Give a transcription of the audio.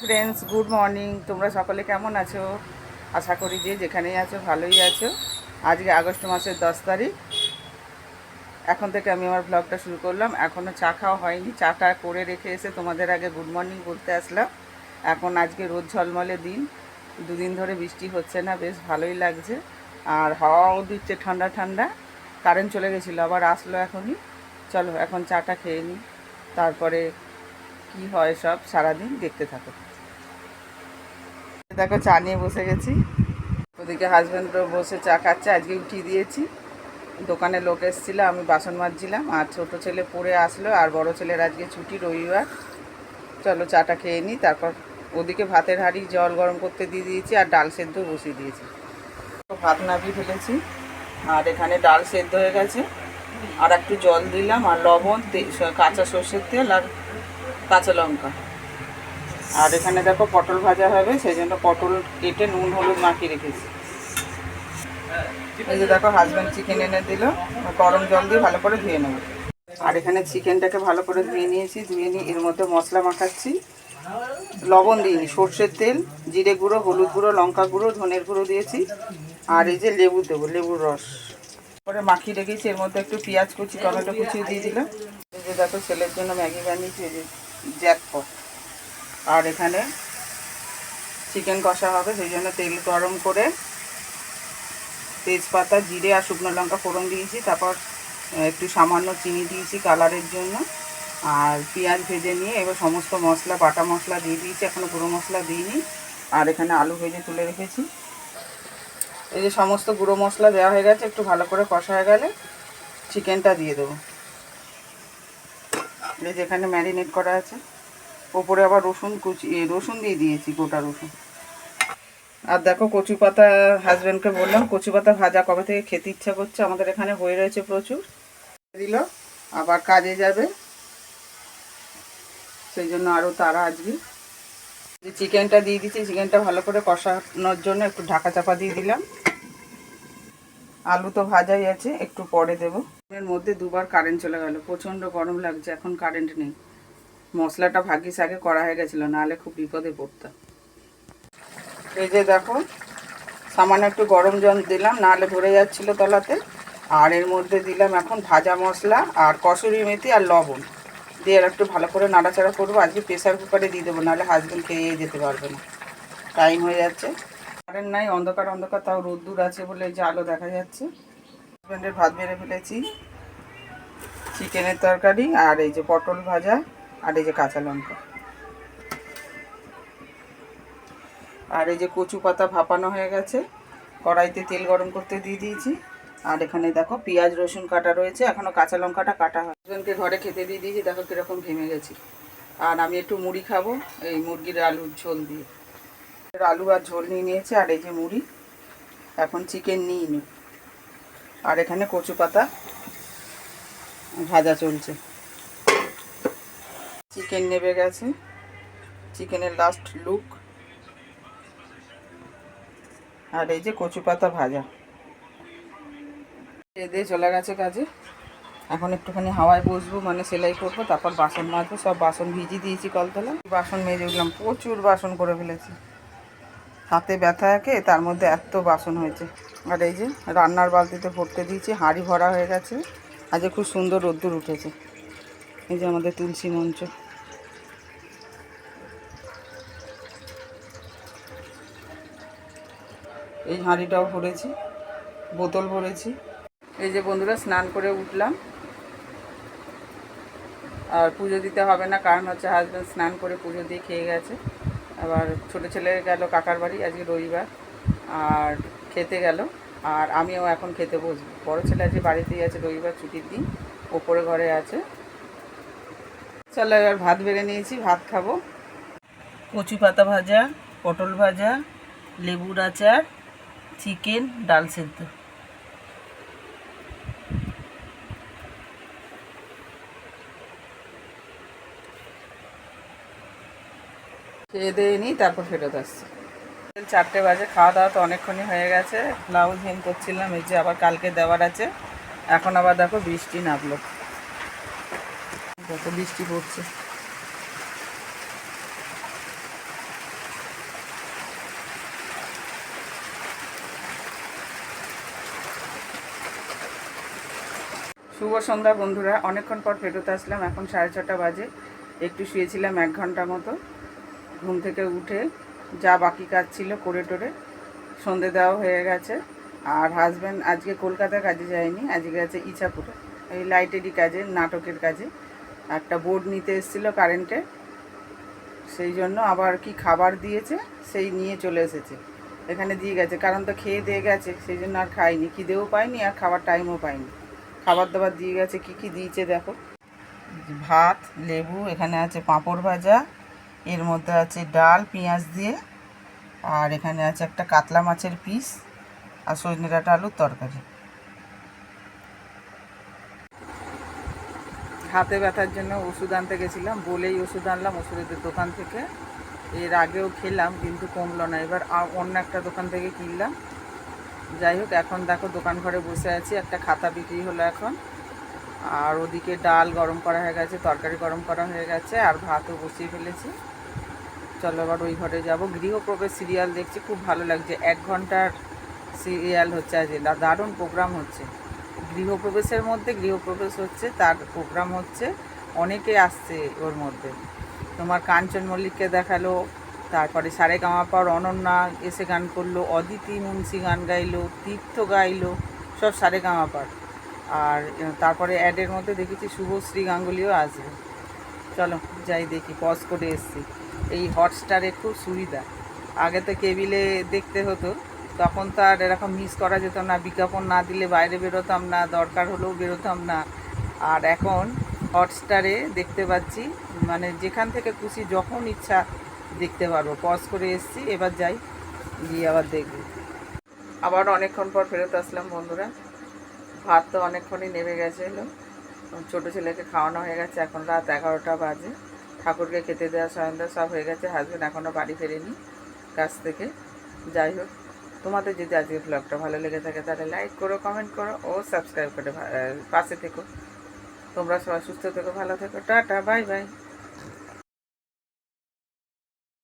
Friends, good morning. তোমরা সকলে কেমন আছো? আশা করি যে যেখানেই আছো ভালোই আছো। আজকে আগস্ট মাসের 10 তারিখ। এখন থেকে আমি আমার ব্লগটা শুরু করলাম। এখনও চা খাওয়া হয়নি, চাটা করে রেখে এসে তোমাদের আগে গুড মর্নিং বলতে আসলাম। এখন আজকে রোদ ঝলমলে দিন, দুদিন ধরে বৃষ্টি হচ্ছে না, বেশ ভালোই লাগছে। আর হাওয়াও দিচ্ছে ঠান্ডা ঠান্ডা। কারেন্ট চলে গেছিলো, আবার আসলো এখনই। চলো এখন চাটা খেয়ে নিই, তারপরে কি হয় সব সারাদিন দেখতে থাকো। দেখো চা নিয়ে বসে গেছি, ওদিকে হাজব্যান্ডও বসে চা খাচ্ছে। আজকে উঠিয়ে দিয়েছি, দোকানে লোক এসেছিলো, আমি বাসন মাজছিলাম। আর ছোট ছেলে পড়ে আসলো, আর বড় ছেলের আজকে ছুটি, রবিবার। চলো চাটা খেয়ে নিই, তারপর ওদিকে ভাতের হাঁড়ি জল গরম করতে দিয়ে দিয়েছি, আর ডাল সেদ্ধ বসিয়ে দিয়েছি। ভাত নামিয়ে ফেলেছি, আর এখানে ডাল সেদ্ধ হয়ে গেছে। আর একটু জল দিলাম, আর লবণ, কাঁচা সর্ষের তেল, আর কাঁচা লঙ্কা। আর এখানে দেখো পটল ভাজা হবে, সেই জন্য পটল কেটে নুন হলুদ মাখিয়ে রেখেছি। এই যে দেখো হাজব্যান্ড চিকেন এনে দিল, গরম জল দিয়ে ভালো করে ধুয়ে নেব। আর এখানে চিকেনটাকে ভালো করে ধুয়ে নিয়েছি, ধুয়ে নিয়ে এর মধ্যে মশলা মাখাচ্ছি। লবণ দিইনি, সর্ষের তেল, জিরে গুঁড়ো, হলুদ গুঁড়ো, লঙ্কা গুঁড়ো, ধনের গুঁড়ো দিয়েছি। আর এই যে লেবু দেবো, লেবুর রস করে মাখিয়ে রেখেছি। এর মধ্যে একটু পেঁয়াজ কুচি, টমেটো কুচি দিয়ে দিলাম। এই যে দেখো ছেলের জন্য ম্যাগি বানিয়েছি, এই যে জ্যাকপট। আর এখানে চিকেন কষা হবে, সেই জন্য তেল গরম করে তেজপাতা, জিরে আর শুকনো লঙ্কা ফোড়ন দিয়েছি। তারপর একটু সামান্য চিনি দিয়েছি কালারের জন্য। আর পেঁয়াজ ভেজে নিয়ে এবার সমস্ত মশলা, বাটা মশলা দিয়ে দিয়েছি, এখনও গুঁড়ো মশলা দিইনি। আর এখানে আলু ভেজে তুলে রেখেছি। এই যে সমস্ত গুঁড়ো মশলা দেওয়া হয়ে গেছে, একটু ভালো করে কষা হয়ে গেলে চিকেনটা দিয়ে দেবো। এই যে এখানে ম্যারিনেট করা আছে, ওপরে আবার রসুন কুচি, রসুন দিয়ে দিয়েছি, গোটা রসুন। আর দেখো কচু পাতা, হাজব্যান্ডকে বললাম কচু পাতা ভাজা কবে থেকে খেতে ইচ্ছা করছে, আমাদের এখানে হয়ে রয়েছে প্রচুর। দিল, আবার কাজে যাবে, সেই জন্য আরও তারা আজকে। যে চিকেনটা দিয়ে দিচ্ছি, চিকেনটা ভালো করে কষানোর জন্য একটু ঢাকা চাপা দিয়ে দিলাম। আলু তো ভাজাই আছে, একটু পরে দেবো। এর মধ্যে দুবার কারেন্ট চলে গেল, প্রচণ্ড গরম লাগছে, এখন কারেন্ট নেই। মশলাটা ভাগ্যিস আগে করা হয়ে গেছিলো, নাহলে খুব বিপদে পড়তাম। এই যে দেখো সামান্য একটু গরম জল দিলাম, নাহলে ধরে যাচ্ছিলো তলাতে। আর এর মধ্যে দিলাম এখন ভাজা মশলা, আর কসুরি মেথি, আর লবণ দিয়ে আর একটু ভালো করে নাড়াচাড়া করবো। আজকে প্রেসার কুকারে দিয়ে দেবো, নাহলে হাজব্যান্ড খেয়ে যেতে পারবে না, টাইম হয়ে যাচ্ছে। কারেন্ট নাই, অন্ধকার অন্ধকার, তাও রোদ্দুর আছে বলে এই যে আলো দেখা যাচ্ছে। হাজব্যান্ডের ভাত বেড়ে ফেলেছি, চিকেনের তরকারি, আর এই যে পটল ভাজা, আর এই যে কাঁচা লঙ্কা। আর এই যে কচু পাতা ভাপানো হয়ে গেছে, কড়াইতে তেল গরম করতে দিয়ে দিয়েছি। আর এখানে দেখো পেঁয়াজ রসুন কাটা রয়েছে, এখনও কাঁচা লঙ্কাটা কাটা হয়। হাজব্যান্ডকে ঘরে খেতে দিয়ে দিয়েছি, দেখো কীরকম ঘেমে গেছি। আর আমি একটু মুড়ি খাবো, এই মুরগির আলুর ঝোল দিয়ে। আলু আর ঝোল নিয়ে নিয়েছে, আর এই যে মুড়ি। এখন চিকেন নিয়ে নিই। আর এখানে কচু পাতা ভাজা চলছে। চিকেন নেবে গেছে, চিকেনের লাস্ট লুক। আর এই যে কচু পাতা ভাজা। খেয়ে দিয়ে চলে গেছে কাজে। এখন একটুখানি হাওয়ায় বসবো, মানে সেলাই করবো, তারপর বাসন মাজবো। সব বাসন ভিজিয়ে দিয়েছি কলতলা, বাসন মেজে উঠলাম, প্রচুর বাসন করে ফেলেছি। হাতে ব্যথা একে, তার মধ্যে এত বাসন হয়েছে। আর এই যে রান্নার বালতিতে ভরতে দিয়েছি, হাঁড়ি ভরা হয়ে গেছে। আজকে খুব সুন্দর রোদ্দুর উঠেছে। এই যে আমাদের তুলসী মঞ্চ, এই হাঁড়িটাও ভরেছি, বোতল ভরেছি। এই যে বন্ধুরা স্নান করে উঠলাম, আর পুজো দিতে হবে না, কারণ হচ্ছে হাজব্যান্ড স্নান করে পুজো দিয়ে খেয়ে গেছে। আবার ছোটো ছেলে গেল কাকার বাড়ি, আজকে রবিবার, আর খেতে গেল। আর আমিও এখন খেতে বসবো। বড়ো ছেলে আজকে বাড়িতেই আছে, রবিবার ছুটির দিন, ওপরে ঘরে আছে। চলো এবার ভাত বেড়ে নিয়েছি, ভাত খাবো। কচু পাতা ভাজা, পটল ভাজা, লেবুর আচার, চিকেন, ডাল সেদ্ধ। খেয়ে দিয়ে নিই, তারপর ফেরত আসছি। 4টে বাজে, খাওয়া দাওয়া তো অনেকক্ষণই হয়ে গেছে। ব্লাউজ হেম করছিলাম, এই যে আবার কালকে দেওয়ার আছে। এখন আবার দেখো বৃষ্টি নামলো, কত বৃষ্টি পড়ছে। শুভ সন্ধ্যা বন্ধুরা, অনেকক্ষণ পর ফেরত আসলাম। এখন 6:30 বাজে। একটু শুয়েছিলাম 1 ঘন্টা মতো। ঘুম থেকে উঠে যা বাকি কাজ ছিল করে টোরে সন্ধে দেওয়া হয়ে গেছে। আর হাজব্যান্ড আজকে কলকাতা কাজে যায়নি, আজকে গেছে ইছাপুরে এই লাইটেরই কাজে, নাটকের কাজে। একটা বোর্ড নিতে এসেছিলো কারেন্টের, সেই জন্য আবার কি খাবার দিয়েছে সেই নিয়ে চলে এসেছে, এখানে দিয়ে গেছে। কারণ তো খেয়ে দিয়ে গেছে, সেই জন্য আর খাইনি, খিদেও পাইনি আর খাবার টাইমও পাইনি। খাবার দাবার দিয়ে গেছে। কি কি দিয়েছে দেখো, ভাত, লেবু, এখানে আছে পাঁপড় ভাজা, এর মধ্যে আছে ডাল পেঁয়াজ দিয়ে, আর এখানে আছে একটা কাতলা মাছের পিস, আর সজনে ডাঁটা আলুর তরকারি। হাতে ব্যথার জন্য ওষুধ আনতে গেছিলাম, বলেই ওষুধ আনলাম ওষুধের দোকান থেকে। এর আগেও খেলাম কিন্তু কমলো না, এবার অন্য একটা দোকান থেকে কিনলাম। যাই হোক, এখন দেখো দোকান ঘরে বসে আছি, একটা খাতা বিক্রি হলো এখন। আর ওদিকে ডাল গরম করা হয়ে গেছে, তরকারি গরম করা হয়ে গেছে, আর ভাতও বসিয়ে ফেলেছি। চলো এবার ওই ঘরে যাব। গৃহপ্রবেশ সিরিয়াল দেখছি, খুব ভালো লাগছে। 1 ঘন্টার সিরিয়াল হচ্ছে, আজ দারুণ প্রোগ্রাম হচ্ছে। গৃহপ্রবেশের মধ্যে গৃহপ্রবেশ হচ্ছে, তার প্রোগ্রাম হচ্ছে, অনেকে আসছে ওর মধ্যে। তোমার কাঞ্চন মল্লিককে দেখালো, তারপরে সারেগামাপার অনন্যা এসে গান করলো, অদিতি মুন্সি গান গাইলো, তীর্থ গাইলো, সব সারেগামাপার। আর তারপরে অ্যাডের মধ্যে দেখেছি শুভশ্রী গাঙ্গুলিও আসবে। চলো যাই দেখি, পজ করে এসছি। এই হটস্টারে খুব সুবিধা। আগে তো কেবিলে দেখতে হতো, তখন তো আর এরকম মিস করা যেত না, বিজ্ঞাপন না দিলে বাইরে বেরোতাম না, দরকার হলেও বেরোতাম না। আর এখন হটস্টারে দেখতে পাচ্ছি, মানে যেখান থেকে খুশি যখন ইচ্ছা দেখতে পারবো। পজ করে এসছি, এবার যাই, গিয়ে আবার দেখবো। আবার অনেকক্ষণ পর ফেরত আসলাম বন্ধুরা। ভাত তো অনেকক্ষণই নেমে গেছিলো, ছোটো ছেলেকে খাওয়ানো হয়ে গেছে, এখন রাত 11টা বাজে। ঠাকুরকে খেতে দেওয়া সয়ন্দা সব হয়ে গেছে, হাজব্যান্ড এখনও বাড়ি ফেরেনি কাছ থেকে। যাই হোক, তোমাদের যদি আজকের ব্লগটা ভালো লেগে থাকে তাহলে লাইক করো, কমেন্ট করো ও সাবস্ক্রাইব করে পাশে থেকো। তোমরা সবাই সুস্থ থেকো, ভালো থেকো, টাটা, বাই বাই।